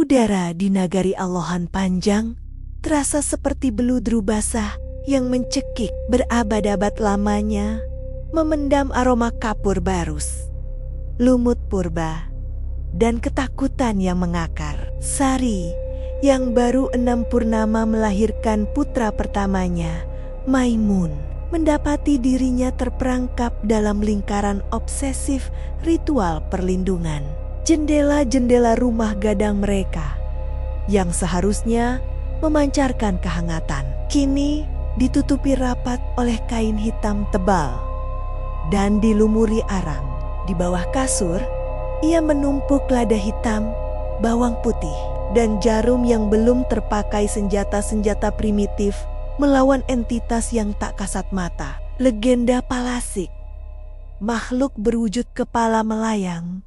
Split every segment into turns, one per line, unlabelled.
Udara di nagari Alohan Panjang terasa seperti beludru basah yang mencekik berabad-abad lamanya, memendam aroma kapur barus, lumut purba, dan ketakutan yang mengakar. Sari yang baru 6 purnama melahirkan putra pertamanya, Maimun, mendapati dirinya terperangkap dalam lingkaran obsesif ritual perlindungan. Jendela-jendela rumah gadang mereka yang seharusnya memancarkan kehangatan, kini ditutupi rapat oleh kain hitam tebal dan dilumuri arang. Di bawah kasur, ia menumpuk lada hitam, bawang putih, dan jarum yang belum terpakai senjata-senjata primitif melawan entitas yang tak kasat mata. Legenda Palasik, makhluk berwujud kepala melayang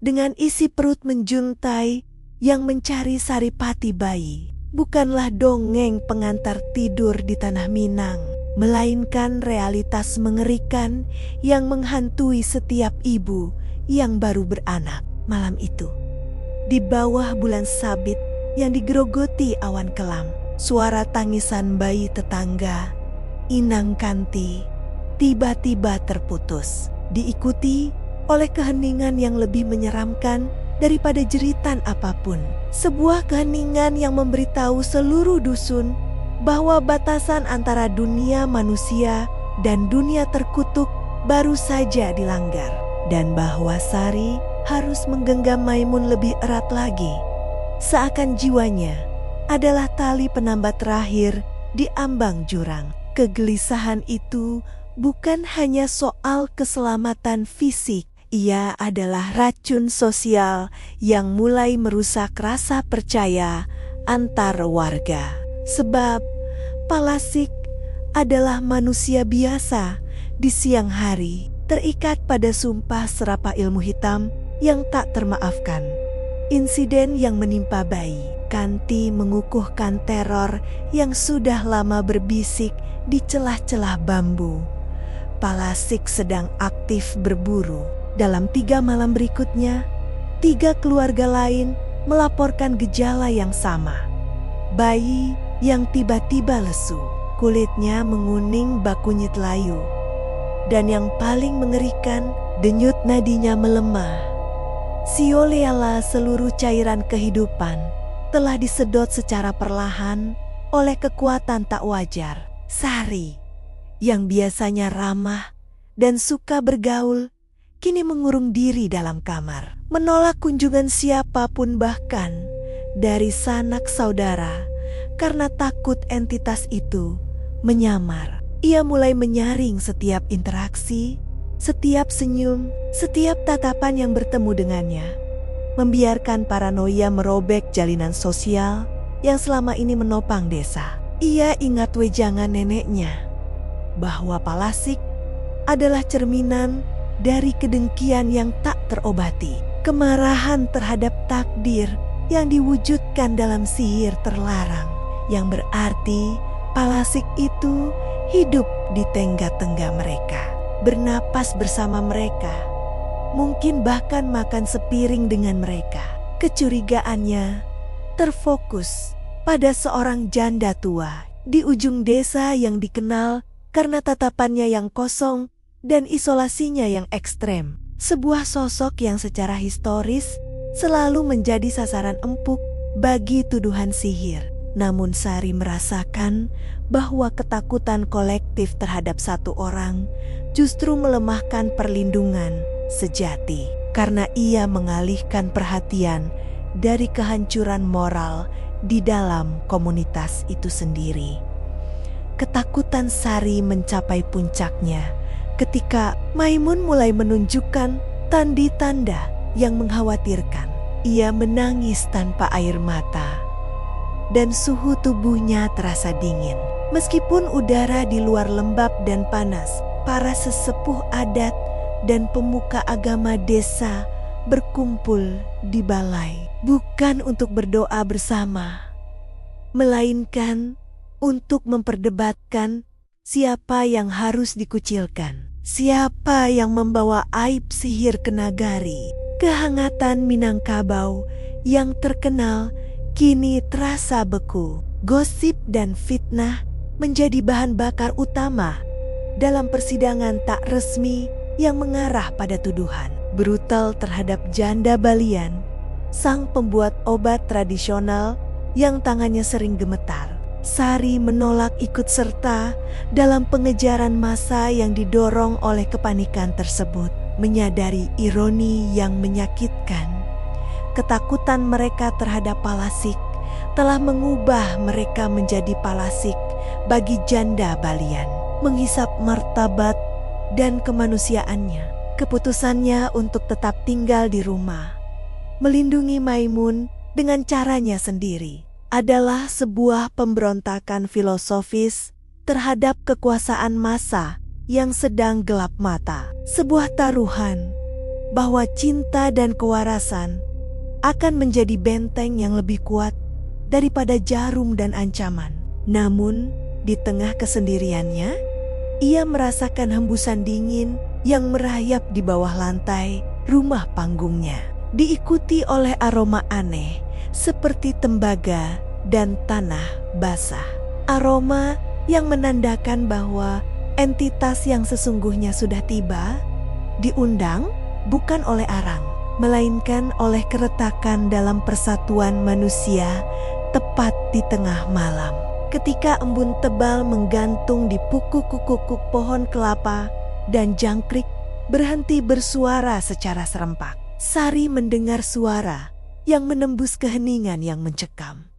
dengan isi perut menjuntai yang mencari saripati bayi, bukanlah dongeng pengantar tidur di tanah Minang, melainkan realitas mengerikan yang menghantui setiap ibu yang baru beranak. Malam itu, di bawah bulan sabit yang digerogoti awan kelam, suara tangisan bayi tetangga, Inang Kanti, tiba-tiba terputus, diikuti oleh keheningan yang lebih menyeramkan daripada jeritan apapun. Sebuah keheningan yang memberitahu seluruh dusun bahwa batasan antara dunia manusia dan dunia terkutuk baru saja dilanggar, dan bahwa Sari harus menggenggam Maimun lebih erat lagi, seakan jiwanya adalah tali penambat terakhir di ambang jurang. Kegelisahan itu bukan hanya soal keselamatan fisik, ia adalah racun sosial yang mulai merusak rasa percaya antar warga. Sebab Palasik adalah manusia biasa di siang hari, terikat pada sumpah serapa ilmu hitam yang tak termaafkan. Insiden yang menimpa bayi Kanti mengukuhkan teror yang sudah lama berbisik di celah-celah bambu. Palasik sedang aktif berburu. Dalam 3 malam berikutnya, 3 keluarga lain melaporkan gejala yang sama. Bayi yang tiba-tiba lesu, kulitnya menguning bak kunyit layu, dan yang paling mengerikan, denyut nadinya melemah. Sioleala seluruh cairan kehidupan telah disedot secara perlahan oleh kekuatan tak wajar. Sari, yang biasanya ramah dan suka bergaul, kini mengurung diri dalam kamar, menolak kunjungan siapapun, bahkan dari sanak saudara, karena takut entitas itu menyamar. Ia mulai menyaring setiap interaksi, setiap senyum, setiap tatapan yang bertemu dengannya, membiarkan paranoia merobek jalinan sosial yang selama ini menopang desa. Ia ingat wejangan neneknya, bahwa Palasik adalah cerminan dari kedengkian yang tak terobati, kemarahan terhadap takdir yang diwujudkan dalam sihir terlarang, yang berarti Palasik itu hidup di tenggat-tengah mereka, bernapas bersama mereka, mungkin bahkan makan sepiring dengan mereka. Kecurigaannya terfokus pada seorang janda tua di ujung desa yang dikenal karena tatapannya yang kosong dan isolasinya yang ekstrem. Sebuah sosok yang secara historis selalu menjadi sasaran empuk bagi tuduhan sihir. Namun Sari merasakan bahwa ketakutan kolektif terhadap satu orang justru melemahkan perlindungan sejati, karena ia mengalihkan perhatian dari kehancuran moral di dalam komunitas itu sendiri. Ketakutan Sari mencapai puncaknya ketika Maimun mulai menunjukkan tanda-tanda yang mengkhawatirkan. Ia menangis tanpa air mata, dan suhu tubuhnya terasa dingin. Meskipun udara di luar lembab dan panas, para sesepuh adat dan pemuka agama desa berkumpul di balai, bukan untuk berdoa bersama, melainkan untuk memperdebatkan siapa yang harus dikucilkan, siapa yang membawa aib sihir ke nagari. Kehangatan Minangkabau yang terkenal kini terasa beku. Gosip dan fitnah menjadi bahan bakar utama dalam persidangan tak resmi yang mengarah pada tuduhan brutal terhadap janda Balian, sang pembuat obat tradisional yang tangannya sering gemetar. Sari menolak ikut serta dalam pengejaran massa yang didorong oleh kepanikan tersebut. Menyadari ironi yang menyakitkan, ketakutan mereka terhadap Palasik telah mengubah mereka menjadi Palasik bagi janda Balian. Menghisap martabat dan kemanusiaannya, keputusannya untuk tetap tinggal di rumah, melindungi Maimun dengan caranya sendiri, adalah sebuah pemberontakan filosofis terhadap kekuasaan massa yang sedang gelap mata. Sebuah taruhan bahwa cinta dan kewarasan akan menjadi benteng yang lebih kuat daripada jarum dan ancaman. Namun, di tengah kesendiriannya, ia merasakan hembusan dingin yang merayap di bawah lantai rumah panggungnya, diikuti oleh aroma aneh seperti tembaga dan tanah basah. Aroma yang menandakan bahwa entitas yang sesungguhnya sudah tiba, diundang bukan oleh arang, melainkan oleh keretakan dalam persatuan manusia tepat di tengah malam. Ketika embun tebal menggantung di pukuk-kukuk pohon kelapa dan jangkrik berhenti bersuara secara serempak, Sari mendengar suara yang menembus keheningan yang mencekam.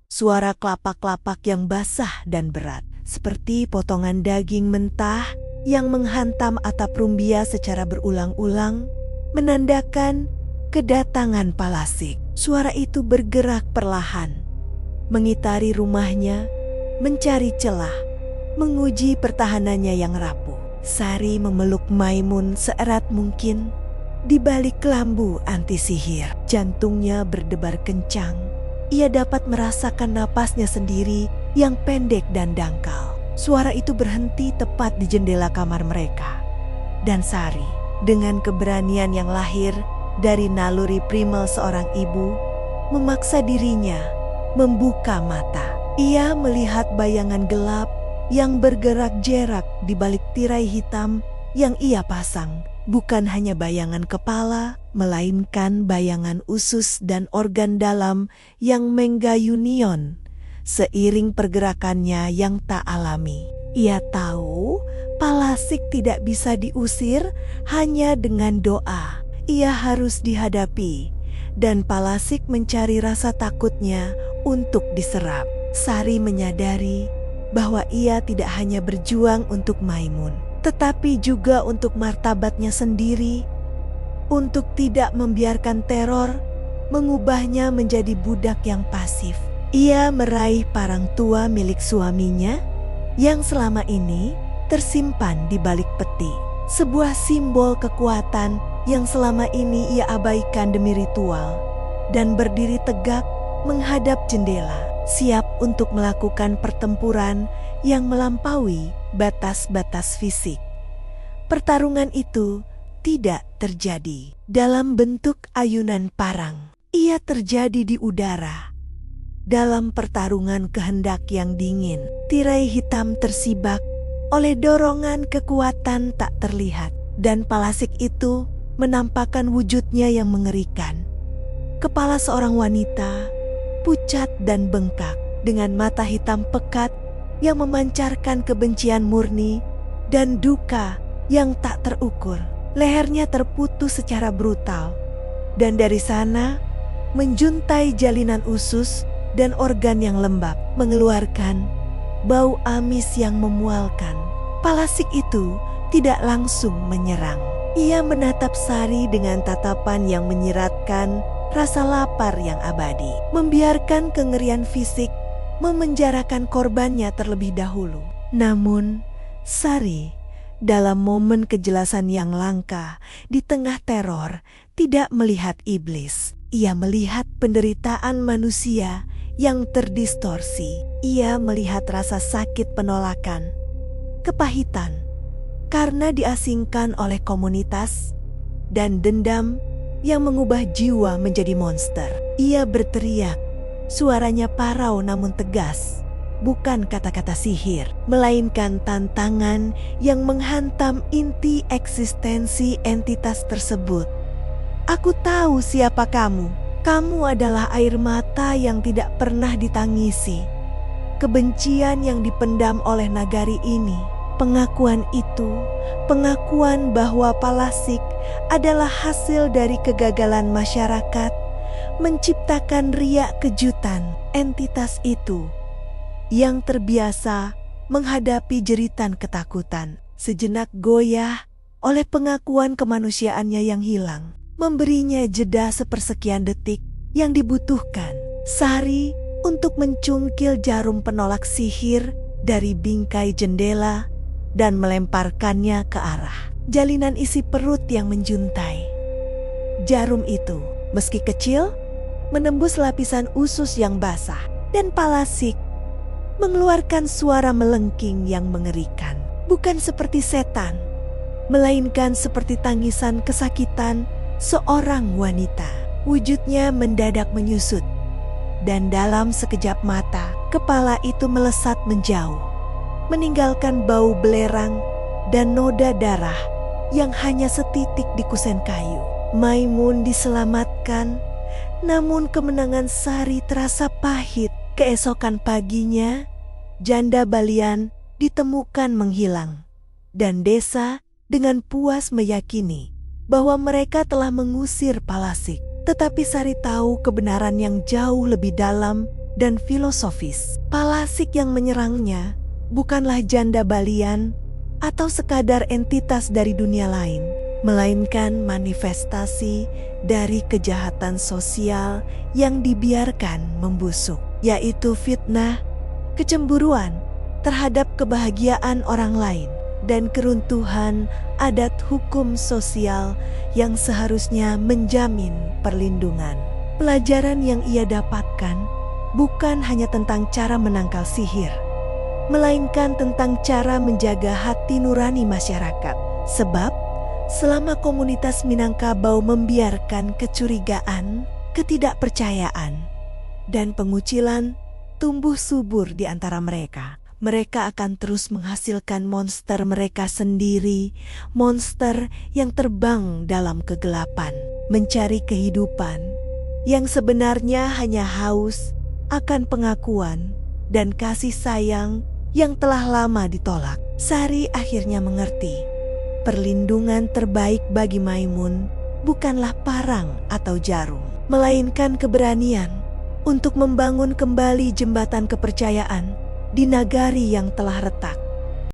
Suara kelapak-kelapak yang basah dan berat, seperti potongan daging mentah yang menghantam atap rumbia secara berulang-ulang, menandakan kedatangan Palasik. Suara itu bergerak perlahan, mengitari rumahnya, mencari celah, menguji pertahanannya yang rapuh. Sari memeluk Maimun seerat mungkin di balik kelambu anti sihir. Jantungnya berdebar kencang. Ia dapat merasakan napasnya sendiri yang pendek dan dangkal. Suara itu berhenti tepat di jendela kamar mereka. Dan Sari, dengan keberanian yang lahir dari naluri primal seorang ibu, memaksa dirinya membuka mata. Ia melihat bayangan gelap yang bergerak-gerak di balik tirai hitam yang ia pasang. Bukan hanya bayangan kepala, melainkan bayangan usus dan organ dalam yang menggayunion seiring pergerakannya yang tak alami. Ia tahu Palasik tidak bisa diusir hanya dengan doa. Ia harus dihadapi, dan Palasik mencari rasa takutnya untuk diserap. Sari menyadari bahwa ia tidak hanya berjuang untuk Maimun, tetapi juga untuk martabatnya sendiri, untuk tidak membiarkan teror mengubahnya menjadi budak yang pasif. Ia meraih parang tua milik suaminya yang selama ini tersimpan di balik peti. Sebuah simbol kekuatan yang selama ini ia abaikan demi ritual, dan berdiri tegak menghadap jendela, siap untuk melakukan pertempuran yang melampaui batas-batas fisik. Pertarungan itu tidak terjadi dalam bentuk ayunan parang. Ia terjadi di udara. Dalam pertarungan kehendak yang dingin, tirai hitam tersibak oleh dorongan kekuatan tak terlihat, dan Palasik itu menampakkan wujudnya yang mengerikan. Kepala seorang wanita, pucat dan bengkak, dengan mata hitam pekat yang memancarkan kebencian murni dan duka yang tak terukur. Lehernya terputus secara brutal, dan dari sana menjuntai jalinan usus dan organ yang lembab, mengeluarkan bau amis yang memualkan. Palasik itu tidak langsung menyerang. Ia menatap Sari dengan tatapan yang menyiratkan rasa lapar yang abadi, membiarkan kengerian fisik memenjarakan korbannya terlebih dahulu. Namun, Sari dalam momen kejelasan yang langka di tengah teror tidak melihat iblis. Ia melihat penderitaan manusia yang terdistorsi. Ia melihat rasa sakit penolakan, kepahitan karena diasingkan oleh komunitas, dan dendam yang mengubah jiwa menjadi monster. Ia berteriak Suaranya parau namun tegas. Bukan kata-kata sihir, melainkan tantangan yang menghantam inti eksistensi entitas tersebut. Aku tahu siapa kamu. Kamu adalah air mata yang tidak pernah ditangisi. Kebencian yang dipendam oleh nagari ini. Pengakuan itu, pengakuan bahwa Palasik adalah hasil dari kegagalan masyarakat, menciptakan riak kejutan entitas itu yang terbiasa menghadapi jeritan ketakutan, sejenak goyah oleh pengakuan kemanusiaannya yang hilang, memberinya jeda sepersekian detik yang dibutuhkan Sari untuk mencungkil jarum penolak sihir dari bingkai jendela dan melemparkannya ke arah jalinan isi perut yang menjuntai. Jarum itu, meski kecil, menembus lapisan usus yang basah, dan Palasik mengeluarkan suara melengking yang mengerikan. Bukan seperti setan, melainkan seperti tangisan kesakitan seorang wanita. Wujudnya mendadak menyusut, dan dalam sekejap mata, kepala itu melesat menjauh, meninggalkan bau belerang dan noda darah yang hanya setitik di kusen kayu. Maimun diselamatkan, namun kemenangan Sari terasa pahit. Keesokan paginya, janda Balian ditemukan menghilang, dan desa dengan puas meyakini bahwa mereka telah mengusir Palasik. Tetapi Sari tahu kebenaran yang jauh lebih dalam dan filosofis. Palasik yang menyerangnya bukanlah janda Balian atau sekadar entitas dari dunia lain, melainkan manifestasi dari kejahatan sosial yang dibiarkan membusuk, yaitu fitnah, kecemburuan terhadap kebahagiaan orang lain, dan keruntuhan adat hukum sosial yang seharusnya menjamin perlindungan. Pelajaran yang ia dapatkan bukan hanya tentang cara menangkal sihir, melainkan tentang cara menjaga hati nurani masyarakat. Sebab selama komunitas Minangkabau membiarkan kecurigaan, ketidakpercayaan, dan pengucilan tumbuh subur di antara mereka, mereka akan terus menghasilkan monster mereka sendiri, monster yang terbang dalam kegelapan, mencari kehidupan yang sebenarnya hanya haus akan pengakuan dan kasih sayang yang telah lama ditolak. Sari akhirnya mengerti, perlindungan terbaik bagi Maimun bukanlah parang atau jarum, melainkan keberanian untuk membangun kembali jembatan kepercayaan di nagari yang telah retak.